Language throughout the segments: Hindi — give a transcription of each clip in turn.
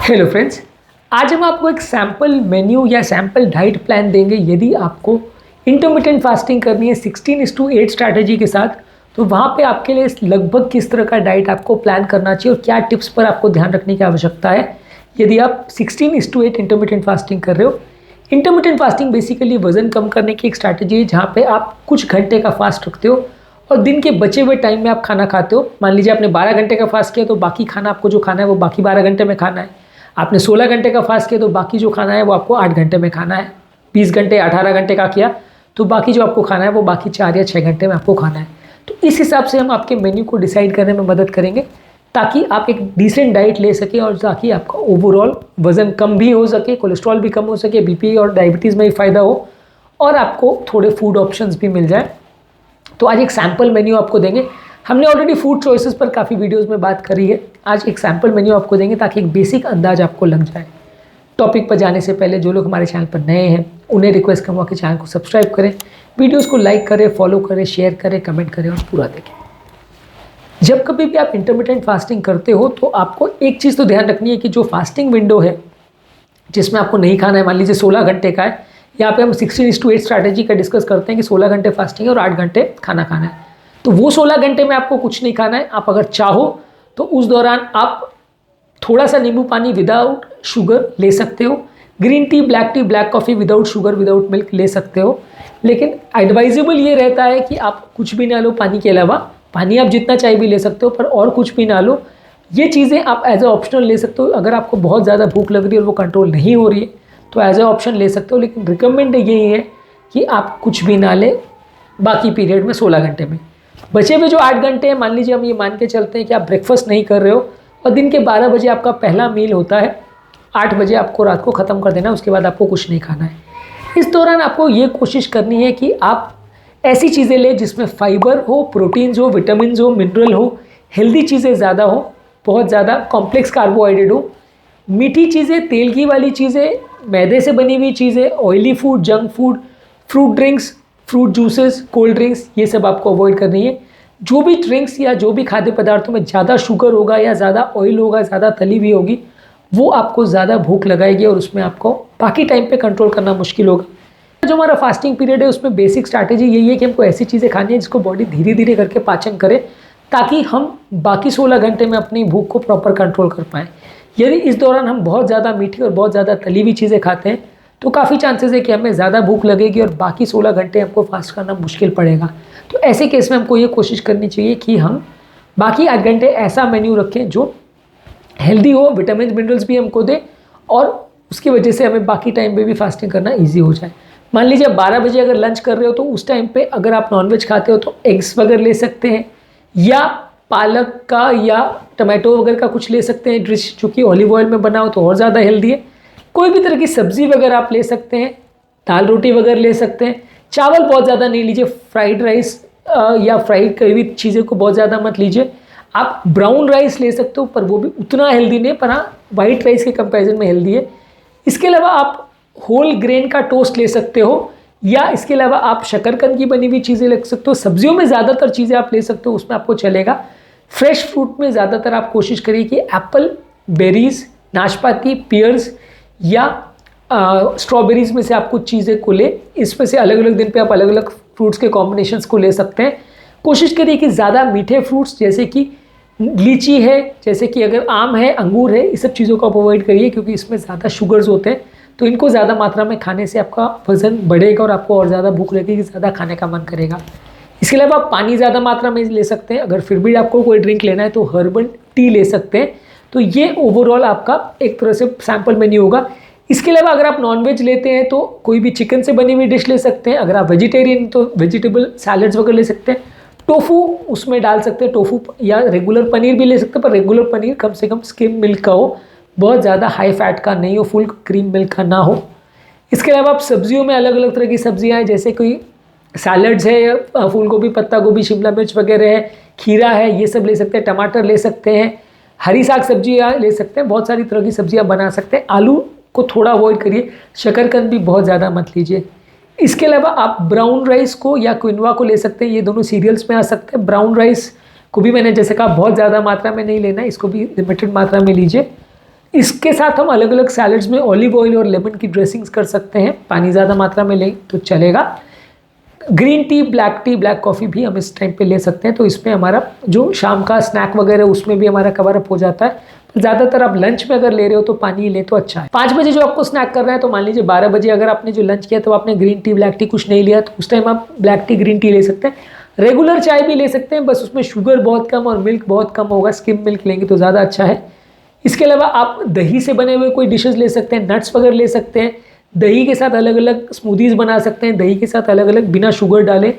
हेलो फ्रेंड्स, आज हम आपको एक सैम्पल मेन्यू या सैम्पल डाइट प्लान देंगे। यदि आपको इंटरमिटेंट फास्टिंग करनी है 16:8 स्ट्रैटेजी के साथ, तो वहाँ पे आपके लिए लगभग किस तरह का डाइट आपको प्लान करना चाहिए और क्या टिप्स पर आपको ध्यान रखने की आवश्यकता है यदि आप 16:8 इंटरमिटेंट फास्टिंग कर रहे हो। इंटरमिटेंट फास्टिंग बेसिकली वज़न कम करने की एक स्ट्रैटेजी है जहाँ पे आप कुछ घंटे का फास्ट रखते हो और दिन के बचे हुए टाइम में आप खाना खाते हो। मान लीजिए आपने 12 घंटे का फास्ट किया तो बाकी खाना आपको जो खाना है वो बाकी 12 घंटे में खाना है। आपने 16 घंटे का फास्ट किया तो बाकी जो खाना है वो आपको 8 घंटे में खाना है। 20 घंटे 18 घंटे का किया तो बाकी जो आपको खाना है वो बाकी 4 या 6 घंटे में आपको खाना है। तो इस हिसाब से हम आपके मेन्यू को डिसाइड करने में मदद करेंगे ताकि आप एक डिसेंट डाइट ले सकें और ताकि आपका ओवरऑल वज़न कम भी हो सके, कोलेस्ट्रॉल भी कम हो सके, बीपी और डायबिटीज़ में भी फ़ायदा हो और आपको थोड़े फूड ऑप्शंस भी मिल जाए। तो आज एक सैम्पल मेन्यू आपको देंगे। हमने ऑलरेडी फूड चॉइसेस पर काफ़ी वीडियोस में बात करी है। आज एक सैम्पल मेन्यू आपको देंगे ताकि एक बेसिक अंदाज आपको लग जाए। टॉपिक पर जाने से पहले जो लोग हमारे चैनल पर नए हैं उन्हें रिक्वेस्ट करूँगा कि चैनल को सब्सक्राइब करें, वीडियोस को लाइक करें, फॉलो करें, शेयर करें, कमेंट करें और पूरा देखें। जब कभी भी आप इंटरमिटेंट फास्टिंग करते हो तो आपको एक चीज़ तो ध्यान रखनी है कि जो फास्टिंग विंडो है जिसमें आपको नहीं खाना है, मान लीजिए 16 घंटे का है, यहाँ पे हम 16:8 स्ट्रैटेजी का डिस्कस करते हैं कि 16 घंटे फास्टिंग है और 8 घंटे खाना खाना है। तो वो 16 घंटे में आपको कुछ नहीं खाना है। आप अगर चाहो तो उस दौरान आप थोड़ा सा नींबू पानी विदाउट शुगर ले सकते हो, green tea, black T, black coffee without sugar, without milk ले सकते हो। लेकिन एडवाइजेबल ये रहता है कि आप कुछ भी ना लो पानी के अलावा। पानी आप जितना चाहे भी ले सकते हो पर और कुछ भी ना लो। ये चीज़ें आप एज ए ऑप्शनल ले सकते हो। अगर आपको बहुत ज़्यादा भूख लग रही है और वो कंट्रोल नहीं हो रही है तो एज ए ऑप्शन ले सकते हो। लेकिन रिकमेंड यही है कि आप कुछ भी ना लें बाकी पीरियड में 16 घंटे में। बचे हुए जो 8 घंटे हैं, मान लीजिए हम ये मान के चलते हैं कि आप ब्रेकफास्ट नहीं कर रहे हो और दिन के 12 बजे आपका पहला मील होता है, 8 बजे आपको रात को ख़त्म कर देना है, उसके बाद आपको कुछ नहीं खाना है। इस दौरान आपको ये कोशिश करनी है कि आप ऐसी चीज़ें लें जिसमें फाइबर हो, प्रोटीन्स हो, विटामिन हो, मिनरल हो, हेल्दी चीज़ें ज़्यादा हो, बहुत ज़्यादा कॉम्प्लेक्स कार्बोहाइड्रेट हो, मीठी चीज़ें, तेल की वाली चीज़ें, मैदे से बनी हुई चीज़ें, oily food, junk food, fruit drinks, fruit juices, cold drinks, ये सब आपको अवॉइड करनी है। जो भी ड्रिंक्स या जो भी खाद्य पदार्थों में ज़्यादा शुगर होगा या ज़्यादा ऑयल होगा, ज़्यादा तली हुई होगी, वो आपको ज़्यादा भूख लगाएगी और उसमें आपको बाकी टाइम पे कंट्रोल करना मुश्किल होगा। जो हमारा फास्टिंग पीरियड है उसमें बेसिक स्ट्रैटेजी यही है कि हमको ऐसी चीज़ें खानी है जिसको बॉडी धीरे धीरे करके पाचन करे ताकि हम बाकी 16 घंटे में अपनी भूख को प्रॉपर कंट्रोल कर पाएँ। यदि इस दौरान हम बहुत ज़्यादा मीठी और बहुत ज़्यादा तली हुई चीज़ें खाते हैं तो काफ़ी चांसेस है कि हमें ज़्यादा भूख लगेगी और बाकी 16 घंटे हमको फास्ट करना मुश्किल पड़ेगा। तो ऐसे केस में हमको ये कोशिश करनी चाहिए कि हम बाकी 8 घंटे ऐसा मेन्यू रखें जो हेल्दी हो, विटामिन मिनरल्स भी हमको दे और उसकी वजह से हमें बाकी टाइम पे भी फास्टिंग करना ईजी हो जाए। मान लीजिए 12 बजे अगर लंच कर रहे हो तो उस टाइम पे अगर आप नॉनवेज खाते हो तो एग्स वगैरह ले सकते हैं या पालक का या टमाटो वगैरह का कुछ ले सकते हैं डिश जो कि ऑलिव ऑयल में बना हो तो और ज़्यादा हेल्दी है। कोई भी तरह की सब्ज़ी वगैरह आप ले सकते हैं, दाल रोटी वगैरह ले सकते हैं। चावल बहुत ज़्यादा नहीं लीजिए, फ्राइड राइस या फ्राइड कई भी चीज़ें को बहुत ज़्यादा मत लीजिए। आप ब्राउन राइस ले सकते हो पर वो भी उतना हेल्दी नहीं, पर हाँ वाइट राइस के कंपैरिजन में हेल्दी है। इसके अलावा आप होल ग्रेन का टोस्ट ले सकते हो या इसके अलावा आप शकरकंद की बनी हुई चीज़ें ले सकते हो। सब्जियों में ज़्यादातर चीज़ें आप ले सकते हो, उसमें आपको चलेगा। फ्रेश फ्रूट में ज़्यादातर आप कोशिश करिए कि एप्पल, बेरीज़, नाशपाती, पियर्स या स्ट्रॉबेरीज़ में से आप कुछ चीज़ें को ले। इसमें से अलग अलग दिन पे आप अलग अलग फ्रूट्स के कॉम्बिनेशंस को ले सकते हैं। कोशिश करिए कि ज़्यादा मीठे फ्रूट्स जैसे कि लीची है, जैसे कि अगर आम है, अंगूर है, इस सब चीज़ों को आप अवॉइड करिए क्योंकि इसमें ज़्यादा शुगर्स होते हैं। तो इनको ज़्यादा मात्रा में खाने से आपका वज़न बढ़ेगा और आपको और ज़्यादा भूख लगेगी, ज़्यादा खाने का मन करेगा। इसके अलावा आप पानी ज़्यादा मात्रा में ले सकते हैं। अगर फिर भी आपको कोई ड्रिंक लेना है तो हर्बल टी ले सकते हैं। तो ये ओवरऑल आपका एक तरह से सैम्पल मेन्यू होगा। इसके अलावा अगर आप नॉनवेज लेते हैं तो कोई भी चिकन से बनी हुई डिश ले सकते हैं। अगर आप वेजिटेरियन तो वेजिटेबल सैलड्स वगैरह ले सकते हैं। टोफू उसमें डाल सकते हैं, टोफू या रेगुलर पनीर भी ले सकते हैं, पर रेगुलर पनीर कम से कम स्किम मिल्क का हो, बहुत ज़्यादा हाई फैट का नहीं हो, फुल क्रीम मिल्क का ना हो। इसके अलावा आप सब्जियों में अलग अलग तरह की सब्जियां हैं जैसे कोई सैलड्स है, फूल गोभी, पत्ता गोभी, शिमला मिर्च वगैरह है, खीरा है, ये सब ले सकते हैं। टमाटर ले सकते हैं, हरी साग सब्जियां ले सकते हैं, बहुत सारी तरह की सब्जियां बना सकते हैं। आलू को थोड़ा अवॉइड करिए, शकरकंद भी बहुत ज़्यादा मत लीजिए। इसके अलावा आप ब्राउन राइस को या क्विनोआ को ले सकते हैं, ये दोनों सीरियल्स में आ सकते हैं। ब्राउन राइस को भी मैंने जैसे कहा बहुत ज़्यादा मात्रा में नहीं लेना है, इसको भी लिमिटेड मात्रा में लीजिए। इसके साथ हम अलग अलग सैलड्स में ऑलिव ऑयल और लेमन की ड्रेसिंग्स कर सकते हैं, पानी ज़्यादा मात्रा में लें तो चलेगा। ग्रीन टी, ब्लैक कॉफ़ी भी हम इस टाइम पे ले सकते हैं। तो इसमें हमारा जो शाम का स्नैक वगैरह उसमें भी हमारा कवर अप हो जाता है। ज़्यादातर आप लंच में अगर ले रहे हो तो पानी ले तो अच्छा है। 5 बजे जो आपको स्नैक करना है, तो मान लीजिए 12 बजे अगर आपने जो लंच किया तो आपने ग्रीन टी ब्लैक टी कुछ नहीं लिया, तो उस टाइम आप ब्लैक टी ग्रीन टी ले सकते हैं। रेगुलर चाय भी ले सकते हैं, बस उसमें शुगर बहुत कम और मिल्क बहुत कम होगा, स्किम मिल्क लेंगे तो ज़्यादा अच्छा है। इसके अलावा आप दही से बने हुए कोई डिशेस ले सकते हैं, नट्स वगैरह ले सकते हैं। दही के साथ अलग अलग स्मूदीज़ बना सकते हैं, दही के साथ अलग अलग बिना शुगर डाले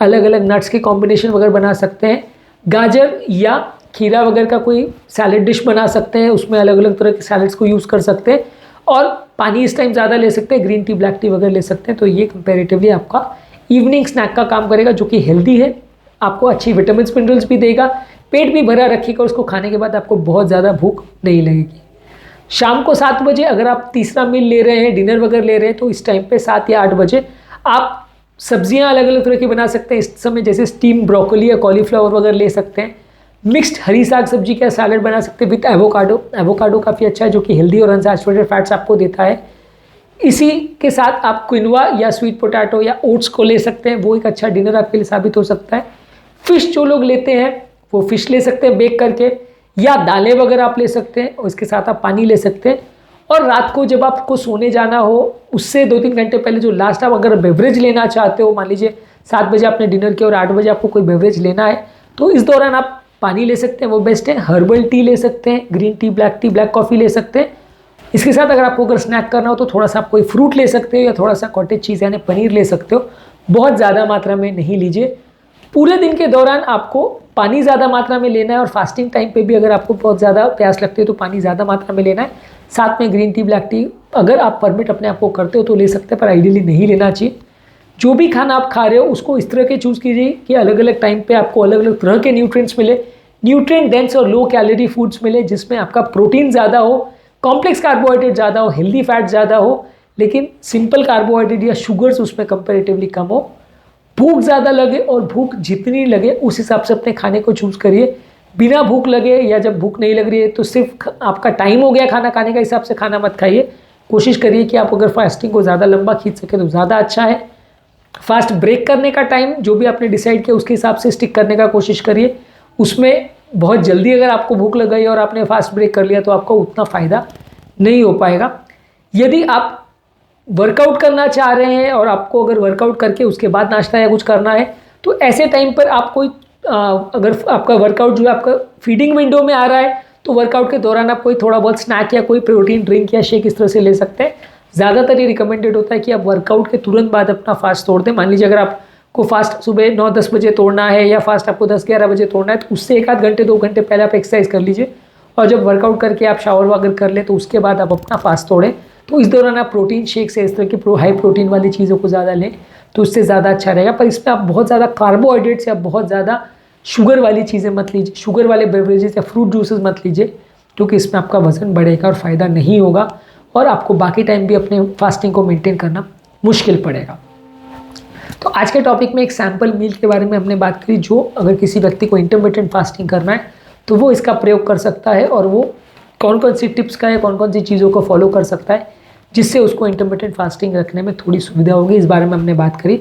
अलग अलग नट्स के कॉम्बिनेशन वगैरह बना सकते हैं। गाजर या खीरा वगैरह का कोई सैलेड डिश बना सकते हैं, उसमें अलग अलग तरह के सैलड्स को यूज़ कर सकते हैं। और पानी इस टाइम ज़्यादा ले सकते हैं, ग्रीन टी ब्लैक टी वगैरह ले सकते हैं। तो ये कंपैरेटिवली आपका इवनिंग स्नैक का काम करेगा, जो कि हेल्दी है, आपको अच्छी विटामिन मिनरल्स भी देगा, पेट भी भरा रखेगा, उसको खाने के बाद आपको बहुत ज़्यादा भूख नहीं लगेगी। शाम को 7 बजे अगर आप तीसरा मील ले रहे हैं, डिनर वगैरह ले रहे हैं, तो इस टाइम पे 7 या 8 बजे आप सब्जियां अलग अलग तरह की बना सकते हैं। इस समय जैसे स्टीम ब्रोकली या कॉलीफ्लावर वगैरह ले सकते हैं। मिक्स्ड हरी साग सब्जी का सैलड बना सकते हैं विद एवोकाडो। एवोकाडो काफ़ी अच्छा है, जो कि हेल्दी और अनसैचुरेटेड फैट्स आपको देता है। इसी के साथ आप क्विनोआ या स्वीट पोटैटो या ओट्स को ले सकते हैं, वो एक अच्छा डिनर आपके लिए साबित हो सकता है। फिश जो लोग लेते हैं वो फिश ले सकते हैं बेक करके, या दालें वगैरह आप ले सकते हैं, और इसके साथ आप पानी ले सकते हैं। और रात को जब आपको सोने जाना हो उससे 2-3 घंटे पहले जो लास्ट आप अगर बेवरेज लेना चाहते हो, मान लीजिए 7 बजे आपने डिनर किया और 8 बजे आपको कोई बेवरेज लेना है, तो इस दौरान आप पानी ले सकते हैं, वो बेस्ट है। हर्बल टी ले सकते हैं, ग्रीन टी, ब्लैक कॉफ़ी ले सकते हैं। इसके साथ अगर आपको स्नैक करना हो तो थोड़ा सा आप कोई फ्रूट ले सकते हो, या थोड़ा सा कॉटेज चीज़ यानी पनीर ले सकते हो। बहुत ज़्यादा मात्रा में नहीं लीजिए। पूरे दिन के दौरान आपको पानी ज़्यादा मात्रा में लेना है, और फास्टिंग टाइम पे भी अगर आपको बहुत ज़्यादा प्यास लगती है तो पानी ज़्यादा मात्रा में लेना है। साथ में ग्रीन टी, ब्लैक टी अगर आप परमिट अपने आप को करते हो तो ले सकते हैं, पर आइडियली नहीं लेना चाहिए। जो भी खाना आप खा रहे हो उसको इस तरह के चूज़ कीजिए कि अलग अलग टाइम पे आपको अलग अलग तरह के न्यूट्रिएंट्स मिले, न्यूट्रिएंट डेंस और लो कैलोरी फूड्स मिले, जिसमें आपका प्रोटीन ज़्यादा हो, कॉम्प्लेक्स कार्बोहाइड्रेट ज़्यादा हो, हेल्दी फैट ज़्यादा हो, लेकिन सिंपल कार्बोहाइड्रेट या शुगर्स उसमें कंपेरेटिवली कम हो। भूख ज़्यादा लगे और भूख जितनी लगे उस हिसाब से अपने खाने को चूज़ करिए। बिना भूख लगे या जब भूख नहीं लग रही है तो सिर्फ आपका टाइम हो गया खाना खाने का हिसाब से खाना मत खाइए। कोशिश करिए कि आप अगर फास्टिंग को ज़्यादा लंबा खींच सके तो ज़्यादा अच्छा है। फास्ट ब्रेक करने का टाइम जो भी आपने डिसाइड किया उसके हिसाब से स्टिक करने का कोशिश करिए। उसमें बहुत जल्दी अगर आपको भूख लग गई और आपने फास्ट ब्रेक कर लिया तो आपको उतना फ़ायदा नहीं हो पाएगा। यदि आप वर्कआउट करना चाह रहे हैं और आपको अगर वर्कआउट करके उसके बाद नाश्ता या कुछ करना है, तो ऐसे टाइम पर आप कोई अगर आपका वर्कआउट जो है आपका फीडिंग विंडो में आ रहा है, तो वर्कआउट के दौरान आप कोई थोड़ा बहुत स्नैक या कोई प्रोटीन ड्रिंक या शेक इस तरह से ले सकते हैं। ज़्यादातर ये रिकमेंडेड होता है कि आप वर्कआउट के तुरंत बाद अपना फास्ट तोड़ दें। मान लीजिए अगर आपको फास्ट सुबह 9-10 बजे तोड़ना है, या फास्ट आपको 10-11 बजे तोड़ना है, तो उससे 1-8 घंटे 2 घंटे पहले आप एक्सरसाइज कर लीजिए, और जब वर्कआउट करके आप शावर वगैरह कर लें तो उसके बाद आप अपना फास्ट तोड़ें। तो इस दौरान आप प्रोटीन शेक से इस तरह की हाई प्रोटीन वाली चीज़ों को ज़्यादा लें तो उससे ज़्यादा अच्छा रहेगा। पर इसमें आप बहुत ज़्यादा कार्बोहाइड्रेट्स या बहुत ज़्यादा शुगर वाली चीज़ें मत लीजिए, शुगर वाले बेवरेजेस या फ्रूट जूसेस मत लीजिए, क्योंकि इसमें आपका वज़न बढ़ेगा और फ़ायदा नहीं होगा, और आपको बाकी टाइम भी अपने फास्टिंग को मेंटेन करना मुश्किल पड़ेगा। तो आज के टॉपिक में एक सैम्पल मील के बारे में हमने बात करी, जो अगर किसी व्यक्ति को इंटरमिटेंट फास्टिंग करना है तो वो इसका प्रयोग कर सकता है, और वो कौन कौन सी टिप्स का है, कौन कौन सी चीज़ों को फॉलो कर सकता है जिससे उसको इंटरमिटेंट फास्टिंग रखने में थोड़ी सुविधा होगी। इस बारे में हमने बात करी।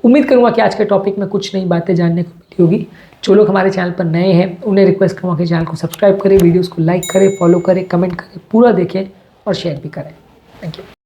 उम्मीद करूँगा कि आज के टॉपिक में कुछ नई बातें जानने को मिली होगी। जो लोग हमारे चैनल पर नए हैं उन्हें रिक्वेस्ट करूँगा कि चैनल को सब्सक्राइब करें, वीडियोज़ को लाइक करें, फॉलो करें, कमेंट करें, पूरा देखें और शेयर भी करें। Thank you.